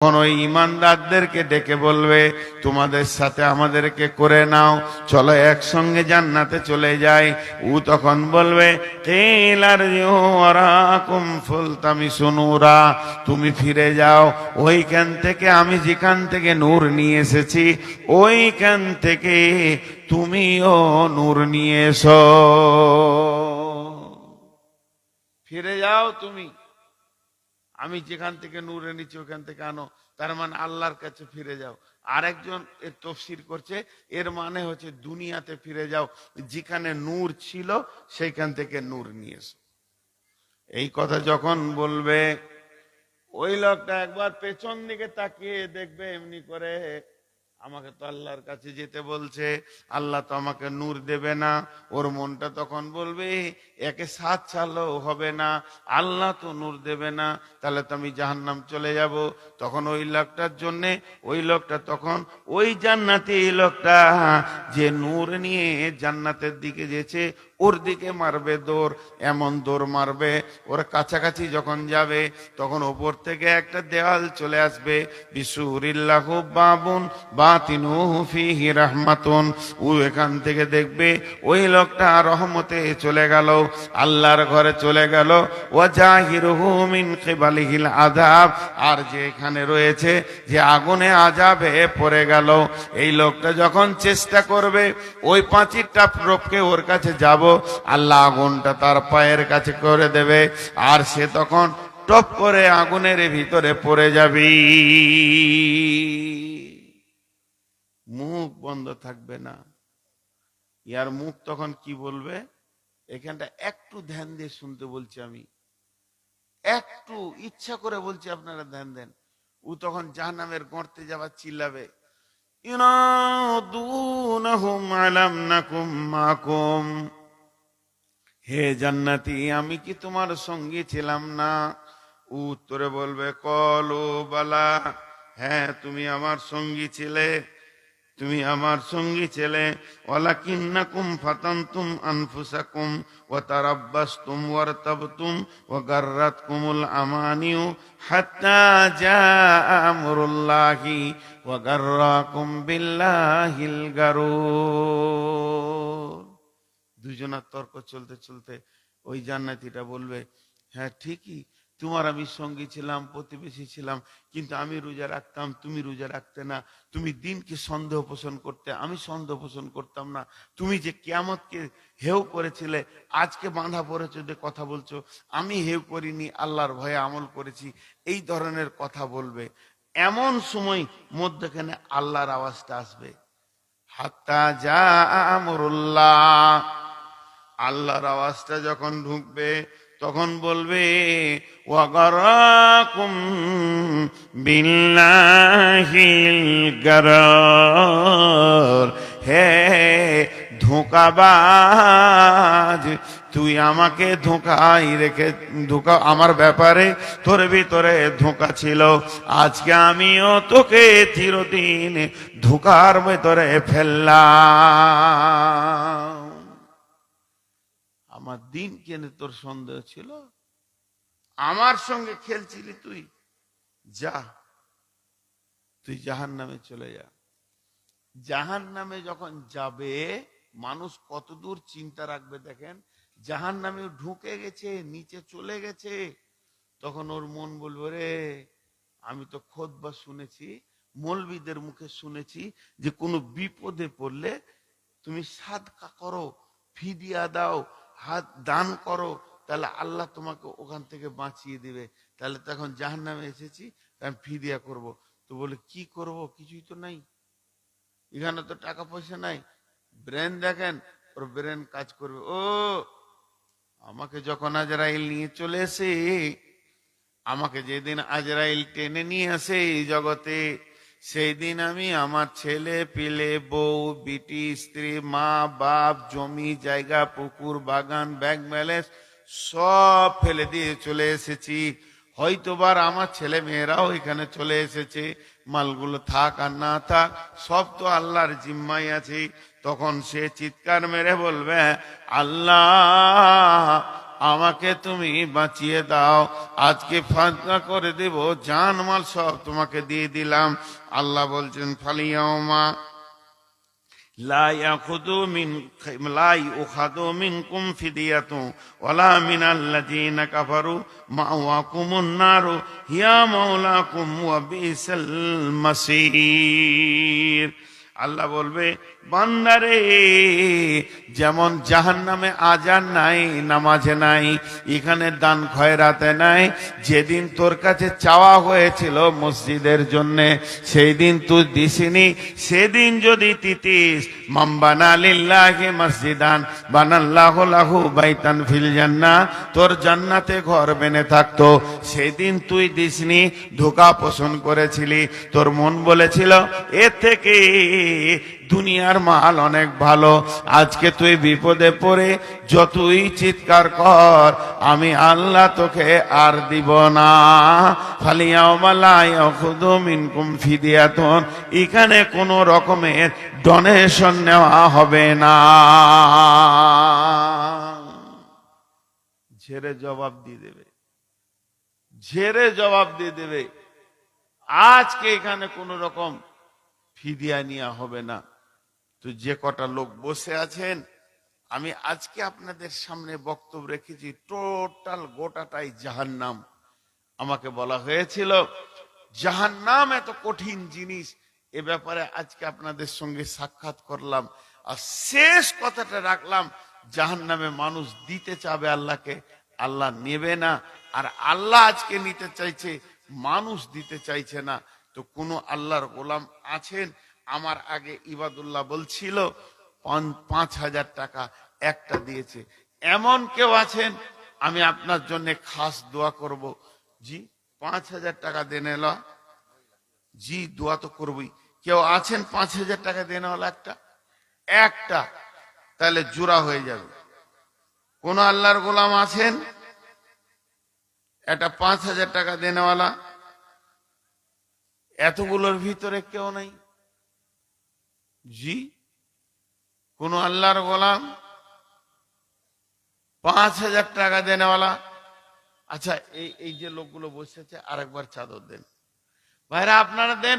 তখন ওই ইমানদারদেরকে ডেকে বলবে, তোমাদের সাথে আমাদেরকে করে নাও, চলো একসঙ্গে জান্নাতে চলে যাই। ও তখন বলবে, তুমি ফিরে যাও ওইখান থেকে, আমি যেখান থেকে নূর নিয়ে এসেছি ওইখান থেকে তুমিও নূর নিয়ে এসো। ফিরে যাও তুমি, আমি যেখান থেকে নূর এনেছি ওখান থেকে আনো। তার মানে আল্লাহর কাছে ফিরে যাও। আরেকজন এর তফসির করছে, এর মানে হচ্ছে দুনিয়াতে ফিরে যাও, যেখানে নূর ছিল সেইখান থেকে নূর নিয়ে এসো। এই কথা যখন বলবে, ওই লোকটা একবার পেছন দিকে তাকিয়ে দেখবে, এমনি করে আমাকে তো আল্লাহর কাছে যেতে বলছে, আল্লাহ তো আমাকে নূর দেবে না। ওর মনটা তখন বলবে, একে সাথ চালেও হবে না, আল্লাহ তো নূর দেবে না, তাহলে তো আমি জাহান্নাম চলে যাব। তখন ওই লোকটার জন্যে, ওই লোকটা তখন ওই জান্নাতে, এই লোকটা যে নূর নিয়ে জান্নাতের দিকে যেছে ওর দিকে মারবে দৌড়, এমন দৌড় মারবে, ওর কাছাকাছি যখন যাবে তখন ওপর থেকে একটা দেওয়াল চলে আসবে, বিসুরিল্লাহু বাবুন বাতিনুহু ফীহি রাহমাতুন। ও এখান থেকে দেখবে ওই লোকটা রহমতে চলে গেল, আল্লাহর ঘরে চলে গেল। ওয়া জাহিরুহু মিন কিবালিহিল আযাব, আর যে এখানে রয়েছে যে আগুনে আযাবে পড়ে গেল। এই লোকটা যখন চেষ্টা করবে ওই পাঁচিরটা রোপকে ওর কাছে যাব, আল্লাহ আগুনটা তার পায়ের কাছে করে দেবে, আর সে তখন টপ করে আগুনের ভিতরে পড়ে যাবে, মুখ বন্ধ থাকবে না। ইয়ার মুখ তখন কি বলবে, এখানটা একটু ধ্যান দিয়ে শুনতে বলছি, আমি একটু ইচ্ছা করে বলছি, আপনারা ধ্যান দেন। ও তখন জাহান্নামের গর্তে যাবার চিল্লাবে, ইউনাদুনাহুম আলাম নাকুম মাকুম, হে জান্নাতি আমি কি তোমার সঙ্গী ছিলাম না? উত্তরে বলবে, কলু বালা, হ্যাঁ তুমি আমার সঙ্গী ছিলে, তুমি আমার সঙ্গী ছিলে। ওয়ালাকিন্নাকুম ফাতানতুম আনফুসাকুম ওয়া তারাব্বাসতুম ওয়ারতাবতুম ওয়া গাররাতকুমুল আমানিউ হাত্তা জাআ আমরুল্লাহি ওয়া গাররাকুম বিল্লাহিল গারুর। দুজনের তর্ক চলতে চলতে ওই জান্নাতীটা বলবে, হ্যাঁ ঠিকই, তোমার আমি সঙ্গী ছিলাম, প্রতিবেশী ছিলাম, কিন্তু আমি রোজা রাখতাম, তুমি রোজা রাখতে না। তুমি দিনকে সন্দেহ পোষণ করতে, আমি সন্দেহ পোষণ করতাম না। তুমি যে কিয়ামতকে হেউ করেছিলে, আজকে বাঁধা পড়েছো যে কথা বলছো, আমি হেউ করিনি, আল্লাহর ভয়ে আমল করেছি, এই ধরনের কথা বলবে। এমন সময় মধ্যখানে আল্লাহর আওয়াজটা আসবে, হাত্তা যা আমরুল্লাহ। আল্লাহর আওয়াজটা যখন ঢুকবে তখন বলবে, ওয়াগারাকুম বিল্লাহিল গারার, হে ধোঁকাবাজ, তুই আমাকে ধোঁকাই রেখে, ধোঁকা আমার ব্যাপারে তোর ভিতরে ধোঁকা ছিল, আজকে আমিও তোকে চিরদিন ধোঁকার ভিতরে ফেললাম। আমার দিন কেনে তোর সন্দেহ ছিল, আমার সঙ্গে খেলছিলি তুই, যা তুই জাহান্নামে চলে যা। জাহান্নামে যখন যাবে মানুষ কত দূর চিন্তা রাখবে দেখেন, জাহান্নামে ঢুকে গেছে, নিচে চলে গেছে, তখন ওর মন বলবে, রে আমি তো খুতবা শুনেছি, মৌলবীদের মুখে শুনেছি যে কোনো বিপদে পড়লে তুমি সাদকা করো, ফিদিয়া দাও, হাত দান করো, তাহলে আল্লাহ তোমাকে ওখান থেকে বাঁচিয়ে দিবে। তাহলে তখন জাহান্নামে এসেছি, আমি ফিদিয়া করব। তো বলে কি করব, কিছুই তো নাই, এখানে তো টাকা পয়সা নাই। ব্রেন দেখেন, ওর ব্রেন কাজ করবে, ও আমাকে যখন আজরাইল নিয়ে চলে এসে, আমাকে যেদিন আজরাইল টেনে নিয়ে আসে এই জগতে, সেই দিন আমি আমার ছেলে পিলে, বউ বিটি, স্ত্রী, মা বাপ, জমি জায়গা, পুকুর বাগান, ব্যাংক ব্যালেন্স সব ফেলে দিয়ে চলে এসেছি। হয়তোবার আমার ছেলে মেয়েরাও এখানে চলে এসেছে, মালগুলো থাক আর না থাক সব তো আল্লাহর জিম্মায় আছে। তখন সে চিৎকার মেরে বলবে, আল্লাহ আমাকে তুমি বাঁচিয়ে দাও, আজকে ফাতনা করে দেব, জান মাল সব তোমাকে দিয়ে দিলাম। আল্লাহ বলছেন ফালিয়াউমা লা ইয়াখুদু মিন লা ইউখাদু মিনকুম ফিদিয়াতু ওয়ালা মিনাল্লাযীনা কাফারু মাওয়াকুমুন নারু হিয়া মাওলাকুম ওয়া বিসাল মাসীর। আল্লাহ বলবে, বান্দারে, যেমন জাহান্নামে আজান নাই, নামাজে নাই, এখানে দান খয়রাতে নাই, যেদিন তোর কাছে চাওয়া হয়েছিল মসজিদের জন্য সেই দিন তুই দিসিনি, সেদিন যদি দিতিস, মান বানা লিল্লাহি মসজিদান বানাল্লাহু লাহু বাইতান ফিল জান্নাহ, তোর জান্নাতে ঘর বেনে থাকতো, সেদিন তুই দিসনি, ধোঁকা পোষণ করেছিলি, তোর মন বলেছিল এর থেকে দুনিয়ার মাল অনেক ভালো। আজকে তুই বিপদে পড়ে যতই চিৎকার কর, আমি আল্লাহ তোকে আর দিব না। ফালিয়াউমা লা ইয়াখুযু মিনকুম ফিদিয়াতুন, এখানে কোনো রকমের ডোনেশন নেওয়া হবে না। ঝেড়ে জবাব দিয়ে দেবে, ঝেড়ে জবাব দিয়ে দেবে। আজকে এখানে কোন রকম ফিদিয়া নেওয়া হবে না। তো যে কটা লোক বসে আছেন, আমি আজকে আপনাদের সামনে বক্তব্য রেখেছি, টোটাল গোটাটাই জাহান্নাম। আমাকে বলা হয়েছিল জাহান্নাম এত কঠিন জিনিস, এ ব্যাপারে আজকে আপনাদের সঙ্গে সাক্ষাৎ করলাম, আর শেষ কথাটা রাখলাম, জাহান্নামে মানুষ দিতে চাবে আল্লাহকে, আল্লাহ নেবে না, আর আল্লাহ আজকে নিতে চাইছে, মানুষ দিতে চাইছে না। তো কোন আল্লাহর গোলাম আছেন? আমার আগে ইবাদুল্লাহ বলছিল 5,000 টাকা একটা দিয়েছে, এমন কেউ আছেন? আমি আপনার জন্য খাস দোয়া করব। জি 5,000 টাকা দেনে লা, জি দোয়া তো করবই। কেউ আছেন 5,000 টাকা দেনেওয়ালা? একটা তাহলে জোড়া হয়ে যাবে। কোন আল্লাহর গোলাম আছেন এটা 5,000 টাকা দেনেওয়ালা? এতগুলোর ভিতরে কেউ নেই। জি কোন আল্লাহর গোলাম 5,000 টাকা দেনেওয়ালা? আচ্ছা, এই যে লোকগুলো বসেছে, আরেকবার চাদর দেন ভাইরা, আপনারা দেন।